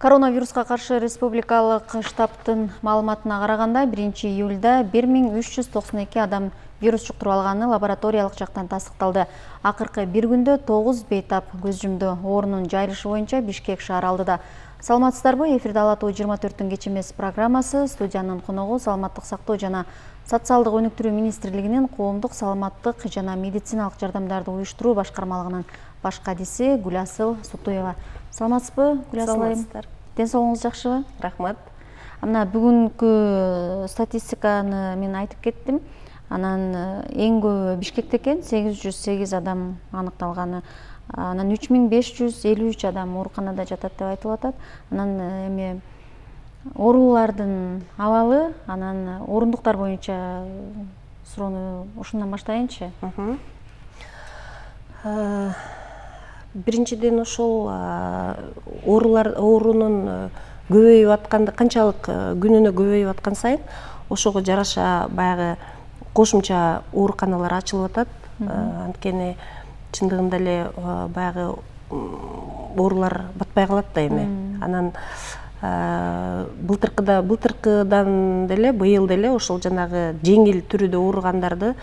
Коронавируска каршы республикалык штабтын маалыматына караганда 1-июлда 1392 адам вирус жуктуруп алганы лабораториялык жактан тастыкталды. Акыркы бир күндө 9 бейтап көз жумду. Оорунун жайылышы боюнча Бишкек шаар алдыда. Саламатсыздарбы? Эфирде Ала Тоо 24-түн кечемес программасы. Студиянын коногу Саламаттык сактоо жана социалдык өнүктүрүү министрлигинин коомдук саламаттык жана медициналык жардамдарды уюштуруу башкармалыгынын баш кадиси Гүласыл Сутуева. Саламатсызбы, Гүласыл айым? Ден соолугуңуз жакшыбы? Рахмат. Мына бүгүнкү статистиканы мен айтып кеттим. Анан эң көбү Бишкекте экен, 808 адам аныкталганы. Анан 3553 адам ооруканада жатат деп айтылып атат. Анан эми оорулардын абалы, анан орундуктар боюнча суроону ушундан баштайынчы. Биринчиден ошол оорунун көбөйүп атканда, канчалык күнүнө көбөйүп аткан сайын ошого жараша баягы кошумча ооруканалар ачылып атат. Анткени чындыгында эле баягы оорулар батпай калат да эми. Анан былтыркыдан деле, быйыл деле ошол жанагы жеңил түрүдө ооругандарды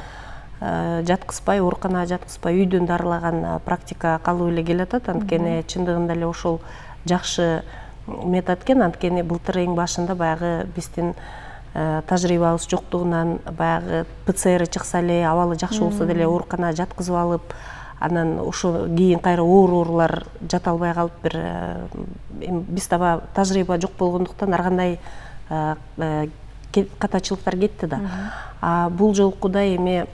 жаткызбай, ооруканага жаткызбай үйдөн дарылаган практика калып эле келатат. Анткени чындыгында эле ошол жакшы метод экен. Анткени былтыр эң башында баягы биздин тажрыйбабыз жоктугунан баягы ПЦР чыкса эле, абалы жакшы болсо деле ооруканага жаткызып алып, анан ошо кийин кайра оорулар жата албай калып, биз таба тажрыйба жок болгондуктан ар кандай катачылыктар кетти да. Бул жолкудай эми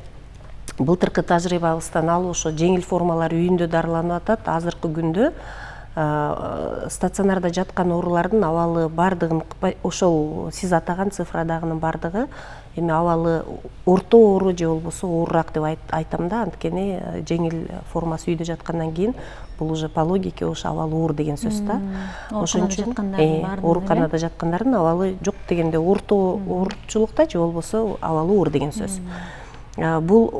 былтыркы тажрыйбабыздан алып ошо жеңил формалар үйүндө дарыланып атат. Азыркы күндө стационарда жаткан оорулардын абалы бардыгын, ошол сиз атаган цифрадагынын бардыгы эми абалы орто оору же болбосо оорураак деп айтам да. Анткени жеңил формасы үйдө жаткандан кийин бул уже по логике ошо абалы оор деген сөз да. Ошон үчүн ооруканада жаткандардын абалы жок дегенде орто оорчулукта же болбосо абалы оор деген сөз. Бул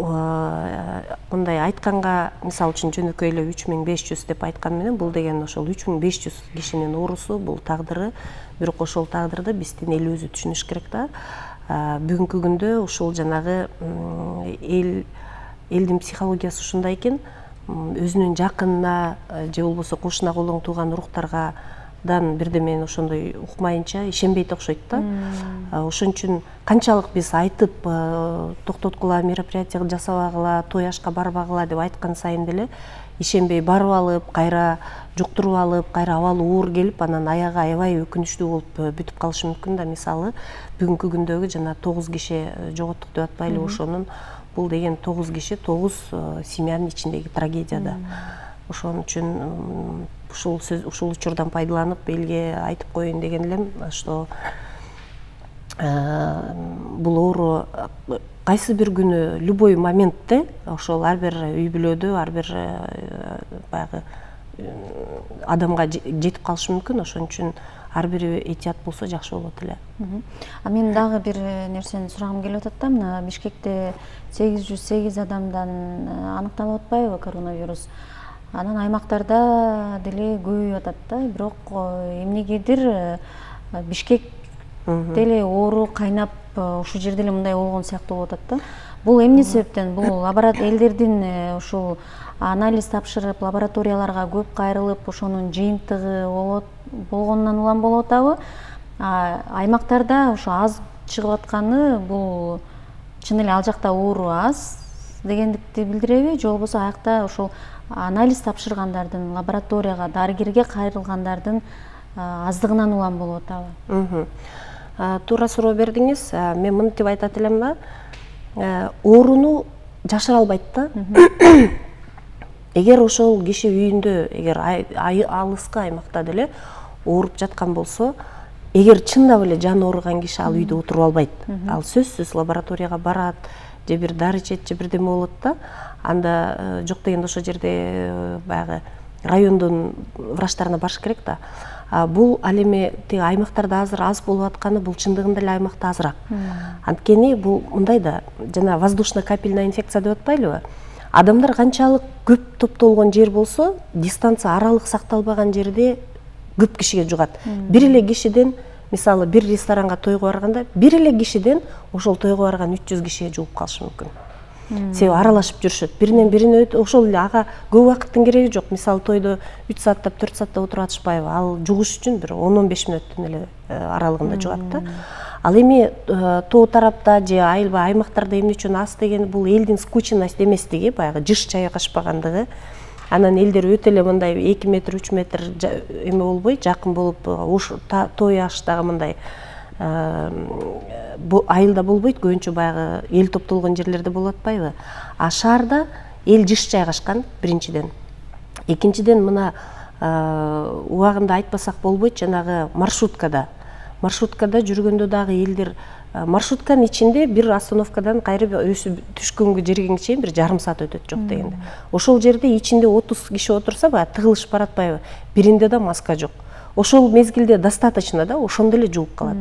мындай айтканга, мисалы үчүн жөнөкөй эле 3500 деп айткан менен, бул деген ошол 3500 кишинин оорусу, бул тагдыры. Бирок ошол тагдырды биздин эл өзү түшүнүш керек да. Бүгүнкү күндө ошол жанагы элдин психологиясы ушундай экен, өзүнүн жакынына же болбосо кошуна колуң тууган уруктарга бирдемени ошондой укмайынча ишенбейт окшойт да. Ошон үчүн канчалык биз айтып токтоткула, мероприятие жасабагыла, той ашка барбагыла деп айткан сайын деле ишенбей барып алып, кайра жуктуруп алып, кайра абалы оор келип, анан аягы аябай өкүнүчтүү болуп бүтүп калышы мүмкүн да. Мисалы, бүгүнкү күндөгү жана 9 киши жоготтук деп атпайлы, ошонун бул деген 9 киши, 9 семьянын ичиндеги трагедия да. Ошон үчүн ушул учурдан пайдаланып элге айтып коеюн деген элем, что бул оору кайсы бир күнү, любой моментте, ошол ар бир үй бүлөдө, ар бир баягы адамга жетип калышы мүмкүн. Ошон үчүн ар бири этият болсо жакшы болот эле. Мен дагы бир нерсени сурагым келип атат да. Мына Бишкекте 808 адамдан аныкталып атпайбы коронавирус? Анан аймактарда деле көбөйүп атат да. Бирок эмнегедир Бишкекте эле оору кайнап, ушул жерде эле мындай болгон сыяктуу болуп атат да. Бул эмне себептен? Бул элдердин ушул анализ тапшырып, лабораторияларга көп кайрылып, ошонун жыйынтыгы болгонунан улам болуп атабы? Аймактарда ошо аз чыгып атканы бул чын эле ал жакта оору аз дегендикти билдиреби? Же болбосо аякта ошол анализ тапшыргандардын, лабораторияга, дарыгерге кайрылгандардын аздыгынан улам болуп атабы? Туура суроо бердиңиз. Мен мынтип айтат элем да, ооруну жашыра албайт да. Эгер ошол киши үйүндө, эгер алыскы аймакта деле ооруп жаткан болсо, эгер чындап эле жаны ооруган киши ал үйдө отуруп албайт. Ал сөзсүз лабораторияга барат, же бир дары ичет, же бирдеме болот да. Анда жок дегенде ошол жерде баягы райондун врачтарына барыш керек да. Бул ал эми тиги аймактарда азыр аз болуп атканы, бул чындыгында эле аймакта азыраак. Анткени бул мындай да, жана воздушно-капельная инфекция деп атпайлыбы? Адамдар канчалык көп топтолгон жер болсо, дистанция, аралык сакталбаган жерде көп кишиге жугат. Бир эле кишиден, мисалы бир ресторанга тойго барганда, бир эле кишиден ошол тойго барган 300 кишиге жугуп калышы мүмкүн. Себеби аралашып жүрүшөт. Биринен бирине ошол эле ага көп убакыттын кереги жок. Мисалы тойдо 3 сааттап, 4 сааттап отуруп атышпайбы? Ал жугуш үчүн бир 10-15 мүнөттүн эле аралыгында жугат да. Ал эми тоо тарапта же айылбай аймактарда эмне үчүн аз деген бул элдин скученность эместиги, баягы жыш чайгашпагандыгы. Анан элдер өтө эле мындай 2 метр, 3 метр эме болбой, жакын болуп, той аштагы мындай айылда болбойт, көбүнчө баягы эл топтолгон жерлерде болуп атпайбы? А шаарда эл жыш жайгашкан биринчиден. Экинчиден мына убагында айтпасак болбойт, жанагы маршруткада жүргөндө дагы элдер маршрутканын ичинде бир остановкадан кайры өсүп түшкөнгө жерге чейин бир жарым саат өтөт жок дегенде. Ошол жерде ичинде 30 киши отурса, баягы тыгылышып баратпайбы? Биринде да маска жок. Ошол мезгилде достаточно да, ошондо эле жууп калат.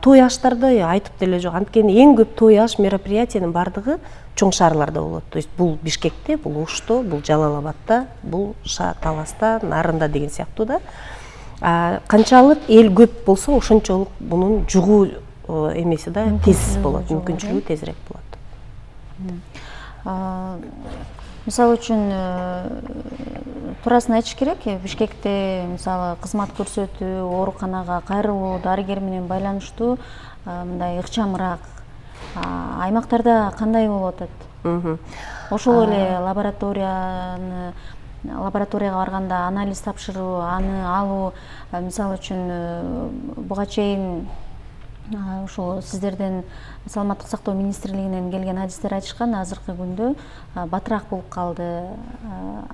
Той аштарды айтып деле жок. Анткени эң көп той аш мероприятиянын бардыгы чоң шаарларда болот. То есть бул Бишкекте, бул Ошто, бул Жалал-Абадта, бул Таласта, Нарында деген сыяктуу да. Канчалык эл көп болсо, ошончолук мунун жугуу эмеси да тез болот, мүмкүнчүлүгү тезирээк болот. Мисалы үчүн туурасын айтыш керек, Бишкекте мисалы кызмат көрсөтүү, ооруканага кайрылуу, дарыгер менен байланыштуу мындай ыкчамыраак аймактарда кандай болуп атат? Ошол эле лабораторияга барганда анализ тапшыруу, аны алуу, мисалы үчүн буга чейин ушул сиздерден Саламаттык сактоо министрлигинен келген адистер айтышкан, азыркы күндө батыраак болуп калды,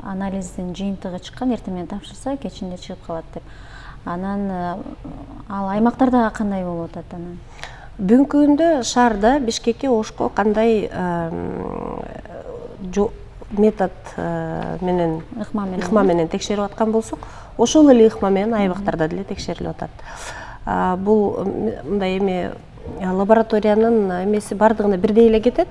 анализдин жыйынтыгы чыккан, эртең менен тапшырса кечинде чыгып калат деп. Анан ал аймактарда кандай болуп атат анан? Бүгүнкү күндө шаарда Бишкекке, Ошко кандай метод менен, ыкма менен текшерип аткан болсок, ошол эле ыкма менен аймактарда деле текшерилип атат. Бул мындай эме лабораториянын эмеси бардыгына бирдей эле кетет,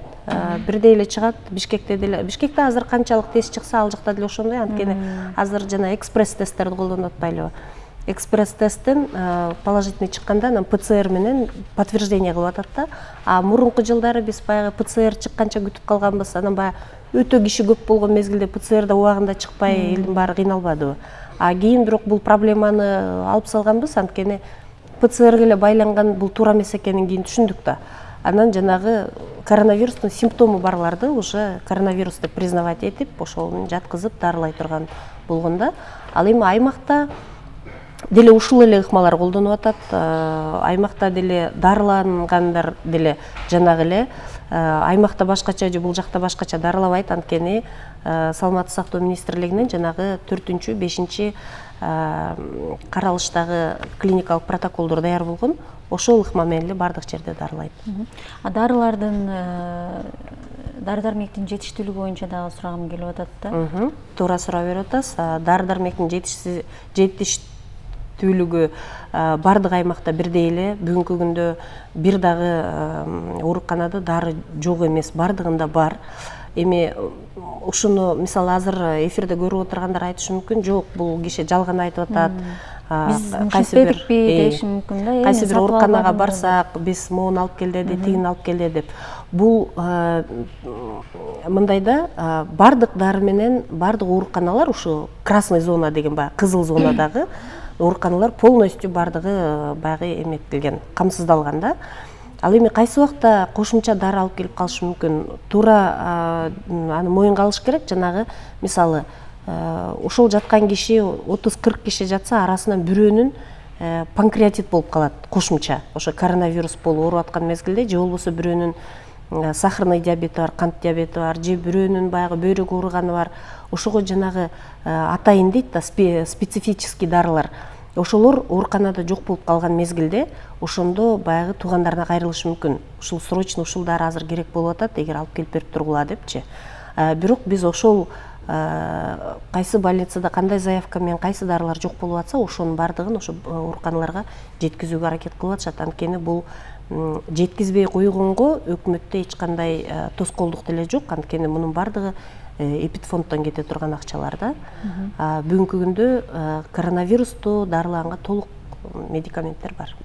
бирдей эле чыгат. Бишкекте азыр канчалык тест чыкса, ал жакта деле ошондой. Анткени азыр жана экспресс тесттерди колдонуп атпайлыбы? Экспресс тесттен положительный чыкканда, анан ПЦР менен подтверждение кылып атат да. Мурунку жылдары биз баягы ПЦР чыкканча күтүп калганбыз. Анан баягы өтө киши көп болгон мезгилде ПЦРда убагында чыкпай элдин баары кыйналбадыбы? Кийин бирок бул проблеманы алып салганбыз, анткени ПЦРге эле байланган бул туура эмес экенин кийин түшүндүк да. Анан жанагы коронавирустун симптому барларды уже коронавирус деп признавать этип, ошону жаткызып дарылай турган болгондо, ал эми аймакта деле ушул эле ыкмалар колдонуп атат. Аймакта деле дарылангандар деле жанагы эле аймакта башкача же бул жакта башкача дарылабайт, анткени Саламаттык сактоо министрлигинен жанагы 4-5 каралыштагы клиникалык протоколдор даяр болгон, ошол ыкма менен эле бардык жерде дарылайт. Дары-дармектин жетиштүүлүгү боюнча дагы сурагым келип атат да. Туура сурап берип атасыз. Дары-дармектин жетиштүүлүгү бардык аймакта бирдей эле. Бүгүнкү күндө бир дагы ооруканада дары жок эмес, бардыгында бар. Эми ушуну мисалы азыр эфирде көрүп отургандар айтышы мүмкүн, жок, бул киши жалган айтып атат. Кайсы бир ооруканага барсак, биз моуну алып кел деди, тигини алып кел деди деп. Бул мындай да, бардык дары менен бардык ооруканалар ушу красный зона деген баягы кызыл зонадагы ооруканалар полностью бардыгы баягы эметилген, камсыздалган да. Ал эми кайсы убакта кошумча дары алып келип калышы мүмкүн. Туура аны моюнга алыш керек. Жанагы мисалы ошол жаткан киши 30-40 киши жатса, арасынан бирөөнүн панкреатит болуп калат кошумча. Ошо коронавирус болуп ооруп аткан мезгилде, же болбосо бирөөнүн сахарный диабети бар, кант диабети бар, же бирөөнүн баягы бөйрөк ооруганы бар. Ошого жанагы атайын дейт да, специфический дарылар. Ошолор ооруканада жок болуп калган мезгилде, ошондо баягы туугандарына кайрылышы мүмкүн. Ушул срочно ушул дары азыр керек болуп атат, эгер алып келип берип тургула депчи. Бирок биз ошол кайсы больницада кандай заявка менен кайсы дарылар жок болуп атса, ошонун бардыгын ошо ооруканаларга жеткизүүгө аракет кылып атышат. Анткени бул жеткизбей койгонго өкмөттө эч кандай тоскоолдук деле жок. Анткени мунун бардыгы эпидфонддон кете турган акчалар да. Бүгүнкү күндө коронавирусту дарылаганга толук медикаменттер бар.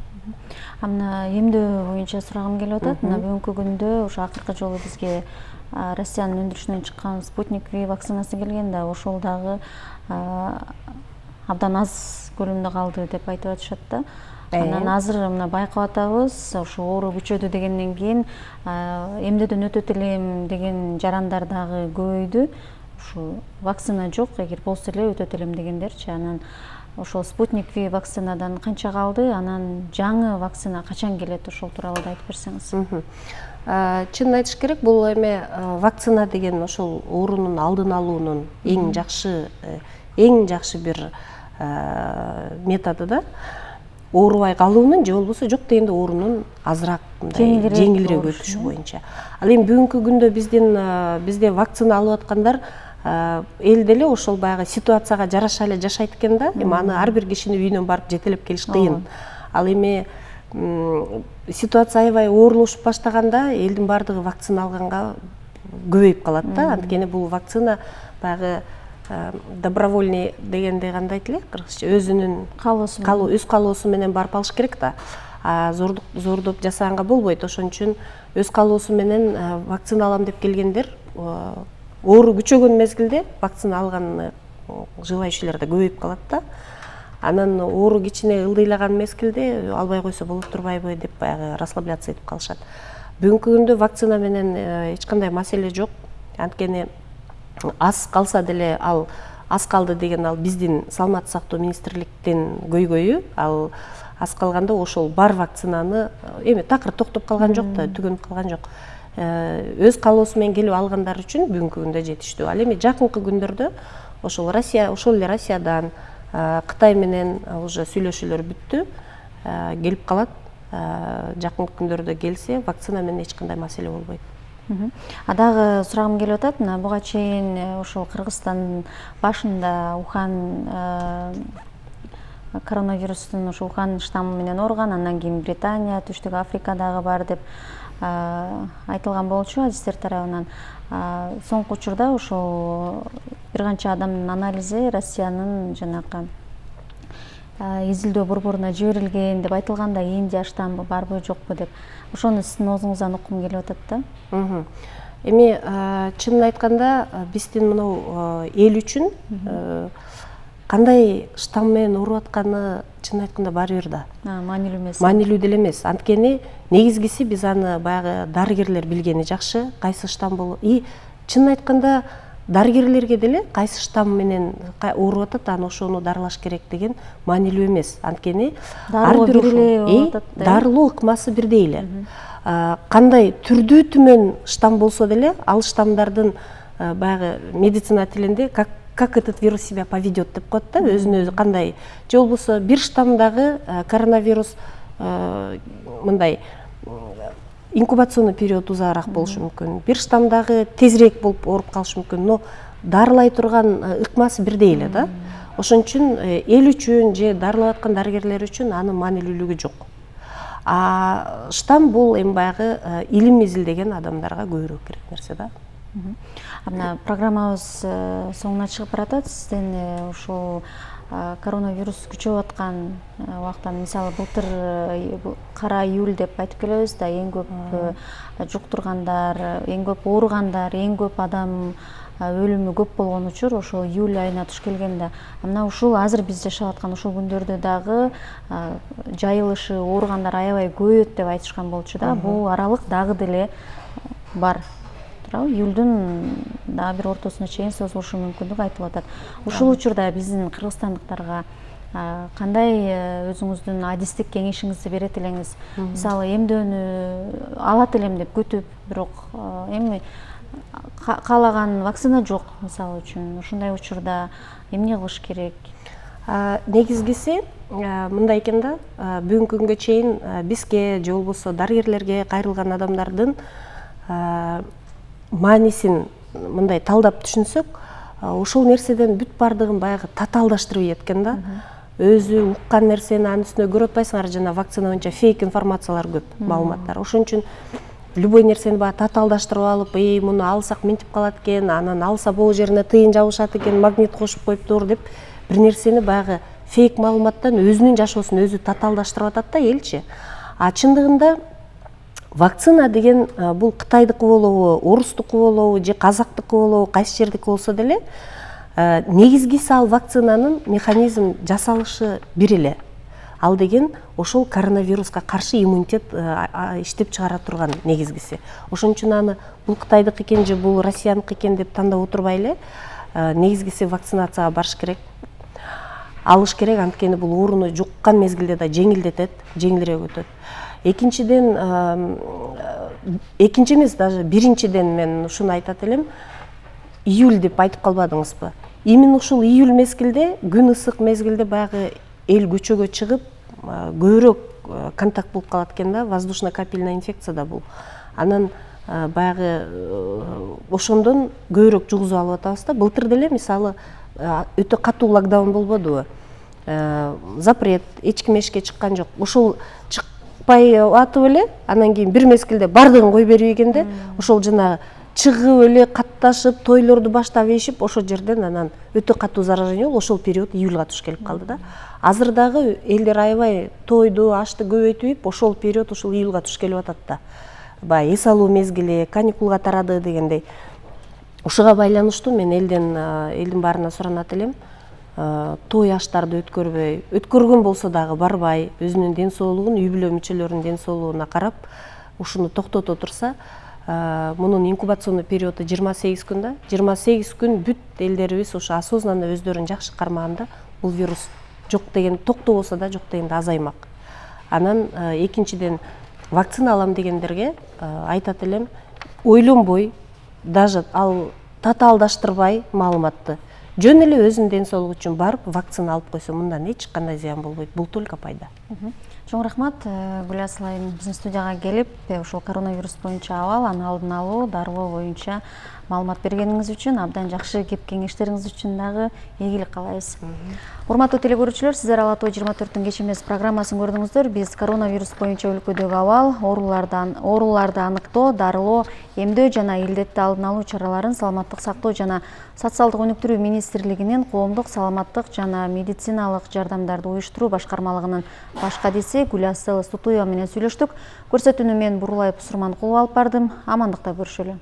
Мына эмдөө боюнча сурагым келип атат. Мына бүгүнкү күндө ошо акыркы жолу бизге Россиянын өндүрүшүнөн чыккан Спутник V вакцинасы келген да, ошол дагы абдан аз көлөмдө калды деп айтып атышат да. Анан азыр мына байкап атабыз, ошо оору күчөдү дегенден кийин эмдөөдөн өтөт элем деген жарандар дагы көбөйдү. Ушу вакцина жок, эгер болсо эле өтөт элем дегендерчи. Анан ошол Спутник V вакцинадан канча калды, анан жаңы вакцина качан келет, ошол тууралуу да айтып берсеңиз. Чынын айтыш керек, бул эме вакцина деген ошол оорунун алдын алуунун эң жакшы бир методу да. Оорубай калуунун же болбосо жок дегенде оорунун азыраак жеңилирээк өтүшү боюнча. Ал эми бүгүнкү күндө бизде вакцина алып аткандар эл деле ошол баягы ситуацияга жараша эле жашайт экен да. Эми аны ар бир кишини үйүнөн барып жетелеп келиш кыйын. Ал эми ситуация аябай оорлошуп баштаганда элдин баардыгы вакцина алганга көбөйүп калат да. Анткени бул вакцина баягы добровольный дегенде кандай айтылат кыргызча, өзүнүн өз каалоосу менен барып алыш керек да. Зордоп жасаганга болбойт. Ошон үчүн өз каалоосу менен вакцина алам деп келгендер оору күчөгөн мезгилде вакцина алган желающийлер да көбөйүп калат да. Анан оору кичине ылдыйлаган мезгилде албай койсо болот турбайбы деп баягы расслабляться этип калышат. Бүгүнкү күндө вакцина менен эч кандай маселе жок. Анткени аз калса деле ал аз калды деген ал биздин саламаттык сактоо министрликтин көйгөйү. Ал аз калганда ошол бар вакцинаны эми такыр токтоп калган жок да, түгөнүп калган жок. Өз каалоосу менен келип алгандар үчүн бүгүнкү күндө жетиштүү. Ал эми жакынкы күндөрдө ошол эле Россиядан Кытай менен уже сүйлөшүүлөр бүттү, келип калат. Жакынкы күндөрдө келсе, вакцина менен эч кандай маселе болбойт. Дагы сурагым келип атат. Мына буга чейин ошол Кыргызстандын башында Ухан коронавирустун ошо Ухан штаммы менен ооруган, андан кийин Британия, Түштүк Африкадагы бар деп айтылган болчу адистер тарабынан. Соңку учурда ошол бир канча адамдын анализи Россиянын жанагы изилдөө борборуна жиберилген деп айтылганда, Индия штаммы барбы жокпу деп. Ошону сиздин оозуңуздан уккум келип атат да. Эми чынын айтканда биздин мынау эл үчүн кандай штамм менен ооруп атканы чынын айтканда баары бир да. Маанилүү эмес. Маанилүү деле эмес. Анткени негизгиси биз аны баягы дарыгерлер билгени жакшы, кайсы штамм болуп. Чынын айтканда дарыгерлерге деле кайсы штамм менен ооруп атат, аны ошону дарылаш керек деген маанилүү эмес. Анткени ар бир дарылоо ыкмасы бирдей эле. Кандай түрдүү түмөн штамм болсо деле, ал штаммдардын баягы медицина тилинде как этот вирус себя поведет деп коет да, өзүнө өзү кандай. Же болбосо бир штаммдагы коронавирус мындай инкубационный период узагыраак болушу мүмкүн. Бир штаммдагы тезирээк болуп ооруп калышы мүмкүн, но дарылай турган ыкмасы бирдей эле да. Ошон үчүн эл үчүн же дарылап аткан дарыгерлер үчүн анын маанилүүлүгү жок. Штамм бул эми баягы илим изилдеген адамдарга көбүрөөк керек нерсе да. Мына программабыз соңуна чыгып баратат. Сизден ушул коронавирус күчөп аткан убакта, мисалы былтыр кара июль деп айтып келебиз да, эң көп жуктургандар, эң көп ооругандар, эң көп адам өлүмү көп болгон учур ошол июль айына туш келген да. Мына ушул азыр биз жашап аткан ушул күндөрдө дагы жайылышы, ооругандар аябай көбөйөт деп айтышкан болчу да. Бул аралык дагы деле бар. Июлдун дагы бир ортосуна чейин созулушу мүмкүндүгү айтылып атат. Ушул учурда биздин кыргызстандыктарга кандай өзүңүздүн адистик кеңешиңизди берет элеңиз? Мисалы, эмдөөнү алат элем деп күтүп, бирок эми каалаган вакцина жок, мисалы үчүн. Ушундай учурда эмне кылыш керек? Негизгиси мындай экен да, бүгүнкү күнгө чейин бизге же болбосо дарыгерлерге кайрылган адамдардын маанисин мындай талдап түшүнсөк, ошол нерседен бүт бардыгын баягы татаалдаштырып ийет да. Өзү уккан нерсени анын үстүнө көрүп атпайсыңар, жана вакцина боюнча фейк информациялар көп, маалыматтар. Ошон үчүн любой нерсени баягы татаалдаштырып алып, муну алсак мынтип калат экен, анан алса бул жерине тыйын жабышат экен, магнит кошуп коюптур деп бир нерсени баягы фейк маалыматтан өзүнүн жашоосун өзү татаалдаштырып атат да элчи. А чындыгында вакцина деген бул Кытайдыкы болобу, орустуку болобу же казактыкы болобу, кайсы жердики болсо деле негизгиси ал вакцинанын механизм жасалышы бир эле. Ал деген ошол коронавируска каршы иммунитет иштеп чыгара турган негизгиси. Ошон үчүн аны бул Кытайдык экен же бул Россиянык экен деп тандап отурбай эле негизгиси вакцинацияга барыш керек, алыш керек, анткени бул ооруну жуккан мезгилде да жеңилдетет, жеңилирээк өтөт. Экинчи эмес, даже биринчиден мен ушуну айтат элем, июль деп айтып калбадыңызбы? Именно ушул июль мезгилде, күн ысык мезгилде баягы эл көчөгө чыгып, көбүрөөк контакт болуп калат экен да, воздушно-капельный инфекция да бул. Анан баягы ошондон көбүрөөк жугузуп алып атабыз да. Былтыр деле мисалы өтө катуу локдаун болбодубу? Запрет, эч ким эшикке чыккан жок. Ошол чыкпай атып эле, анан кийин бир мезгилде бардыгын кой берип ийгенде, ошол жанагы чыгып эле катташып, тойлорду баштап ишип, ошол жерден анан өтө катуу заражение болуп, ошол период июлга туш келип калды да. Азыр дагы элдер аябай тойду, ашты көбөйтүп, ошол период ушул июлга туш келип атат да. Баягы эс алуу мезгили, каникулга тарады дегендей. Ушуга байланыштуу мен элдин баарына суранат элем. Той аштарды өткөрбөй, өткөргөн болсо дагы барбай, өзүнүн ден соолугун, үй бүлө мүчөлөрүнүн ден соолугуна карап, ушуну токтото турса, мунун инкубационный периоду 28 күн да. 28 күн бүт элдерибиз ушу осознанно өздөрүн жакшы кармаганда, бул вирус жок деген, токтоо болсо да жок дегенде азаймак. Анан экинчиден вакцина алам дегендерге айтат элем, ойлонбой, даже ал татаалдаштырбай маалыматты, жөн эле өзүнүн ден соолугу үчүн барып вакцина алып койсо, мындан эч кандай зыян болбойт. Бул только пайда. Чоң рахмат, Гүлия Салайым биздин студияга келип, ушул коронавирус боюнча абал, аны алдын алуу, дарылоо боюнча маалымат бергениңиз үчүн, абдан жакшы кеп кеңештериңиз үчүн дагы ийгилик каалайбыз. Урматтуу теле көрүүчүлөр, сиздер Ала Тоо 24-түн кеч эмес программасын көрдүңүздөр. Биз коронавирус боюнча өлкөдөгү абал, ооруларды аныктоо, дарылоо, эмдөө жана илдетти алдын алуу чараларын Саламаттык сактоо жана социалдык өнүктүрүү министрлигинин коомдук саламаттык жана медициналык жардамдарды уюштуруу башкармалыгынын баш кадиси Гүлия Салайым менен сүйлөштүк. Көрсөтүүнү мен Бурулай Пусурманкулова алып бардым. Амандыкта көрүшөлү.